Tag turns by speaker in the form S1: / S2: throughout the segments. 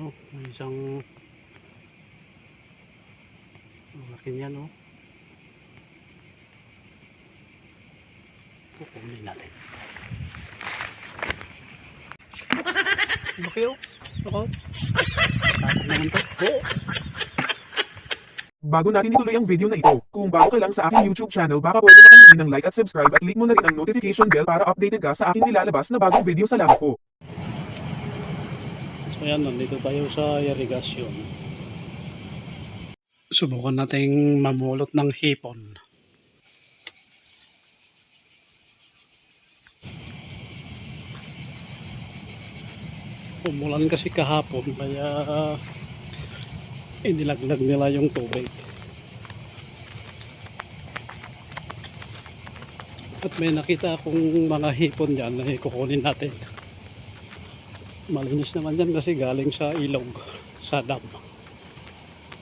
S1: oh, may isang laki niyan oh. Kukunin natin. Laki oh. Ako. Tapos naman to. Oh.
S2: Bago natin ituloy ang video na ito, kung bago ka lang sa aking YouTube channel baka pwede kang i-hit ng like at subscribe at click mo na rin ang notification bell para updated ka sa aking nilalabas na bagong video. Salamat po.
S1: So yan, nandito tayo sa irigasyon. Subukan nating mamulot ng hipon. Umulan kasi kahapon kaya inilaglag nila yung tubig. At may nakita akong mga hipon dyan na kukunin natin. Malinis naman dyan kasi galing sa ilog, sa dam.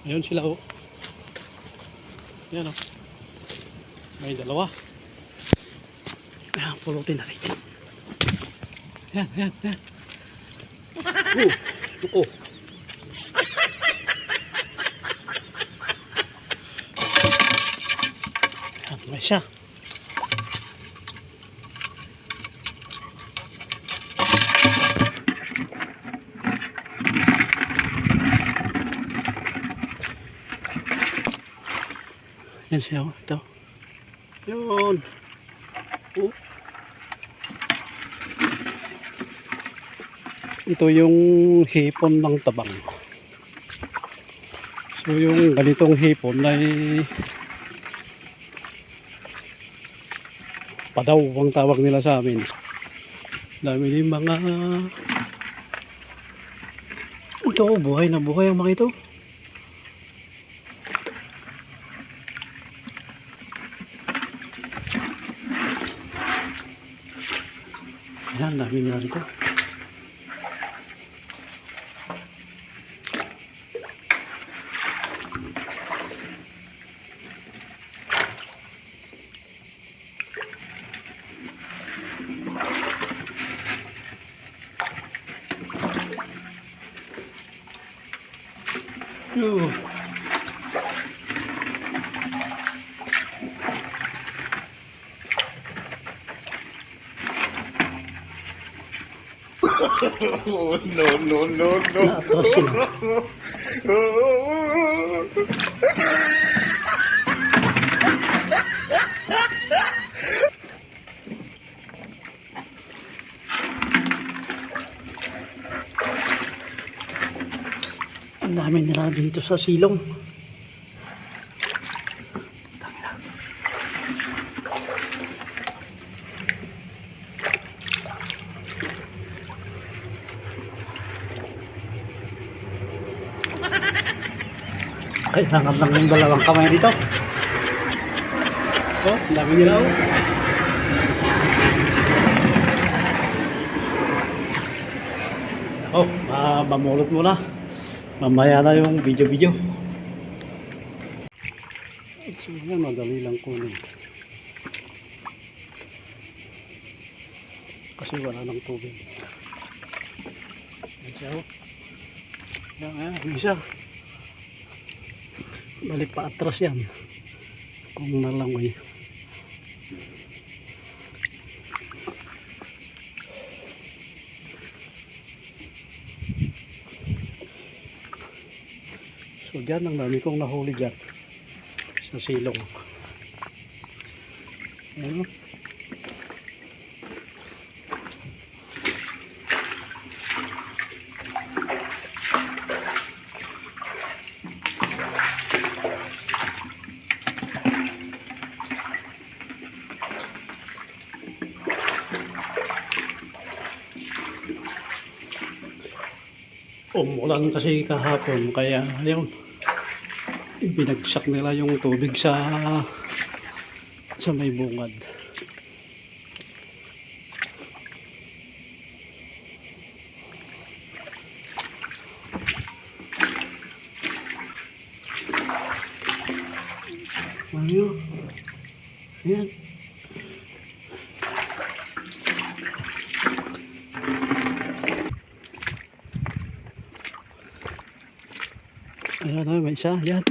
S1: Ayun sila oh. Yan oh. May dalawa. Ayan, pulutin natin. Yan, yan, yan. Oh. Yan, may siya. Yan siya, oh. Ito. Yun. Oh. Ito yung hipon ng tabang. So yung ganitong hipon ay padaw ang tawag nila sa amin. Dami din mga ito, buhay na buhay ang mga ito. Ayan, dami nila dito.
S3: Oh, no.
S1: Ang dami nila dito sa silong. Kailangan lang yung dalawang kamay dito. Oh, ang dami nila oh. Oh, mamulot muna. Mamaya na yung video-video. So yan, madali lang kunin. Kasi wala ng tubig. Yan siya oh. Yan, isa. Balik pa atras yan. Kung nalangoy. So dyan, ang dami kong nahuli dyan. Sa silong. Ayan. Umulan kasi kahapon kaya ayun, binagsak nila yung tubig sa may bungad. Ano? Ayan. Ayan na, may isa. Yan.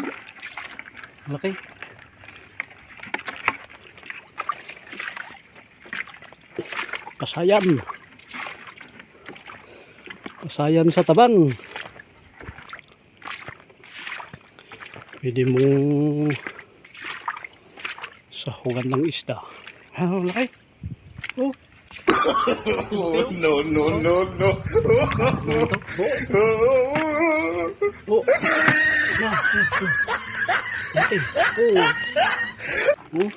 S1: Malaki. Kasayan. Kasayan sa tabang. Pwede mong sahugan ng isda. Ah, malaki. Oh.
S3: Oh, no, no, no, no.
S1: Oh. Na. Okay. Oh. Oh.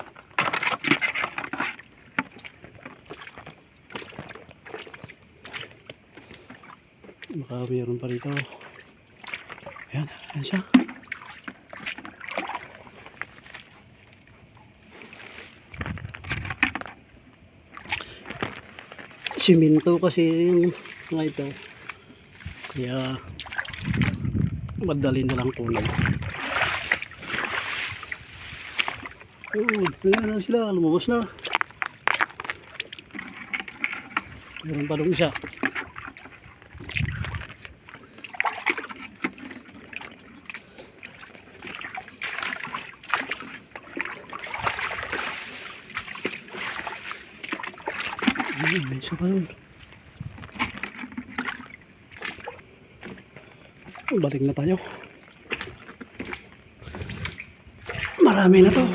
S1: Baka mayroon pa rito. Ayan, ayan siya. Siminto kasi yung mga ito. Kaya madali na lang kunin. Ayan na sila, lumabas na. Meron pa doon isa. May isa pa yun. Balik na tayo. Marami na to.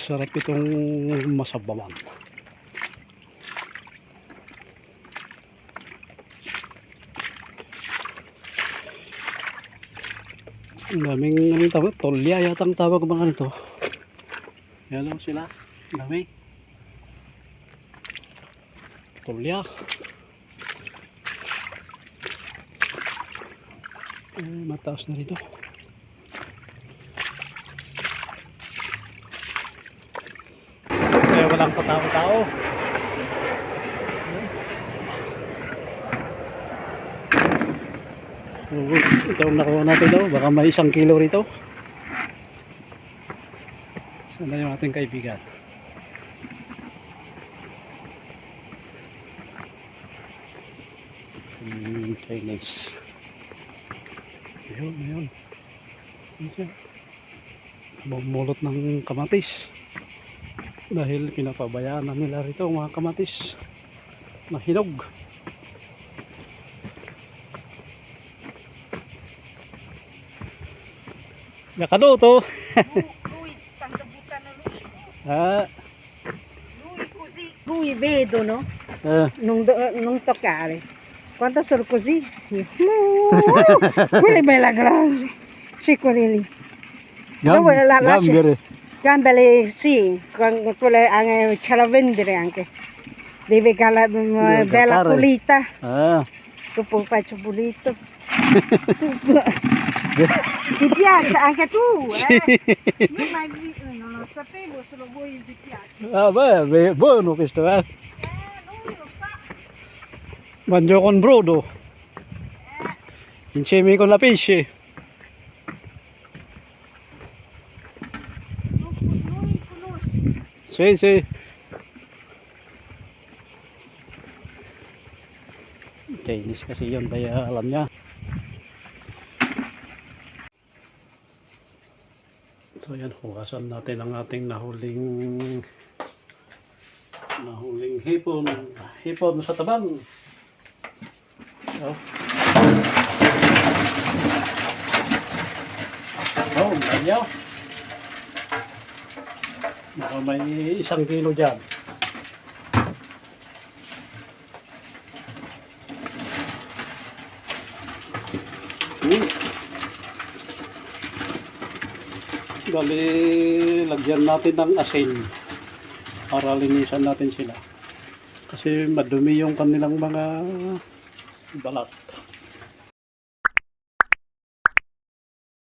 S1: Sarap itong masabawan. Ang daming anong tawag, tolya yata ang tawag mga nito. Yan lang sila. Ang dami. Tolya. Mataas na rito. Kaya walang patao-tao. Ito ang nakuha natin daw. Baka may 1 kilo rito. Sana yung ating kaibigan. Chinese. Ayun, ayun. Ayun siya. Bumulot ng kamatis. Dahil pinapabayaan na nila rito mga kamatis na hinog. Nakano to? Ah.
S4: Lui vedo, no?
S1: Ah.
S4: Non toccare. Quando sono così, io, quella è bella grande. Sì, quelli lì.
S1: Gambere.
S4: Gambale, sì, quelle c'è da vendere anche. Deve bella
S1: gattare.
S4: pulita.
S1: Ah.
S4: Dopo faccio pulito. Ti piace anche tu, eh? Io mai non lo sapevo, solo voi ti piace.
S1: Ah, beh, buono questo, eh.
S4: Lui lo fa.
S1: Mangio con brodo. Insieme con la pesce.
S4: Lui conosce.
S1: Sì, sì. Chinese kasi yun, kaya alam niya. So yan, hugasan natin ang ating nahuling hipon sa tabang. So, ganyan. Baka may 1 kilo dyan. Bali, lagyan natin ng asin para linisan natin sila kasi madumi yung kanilang mga balat.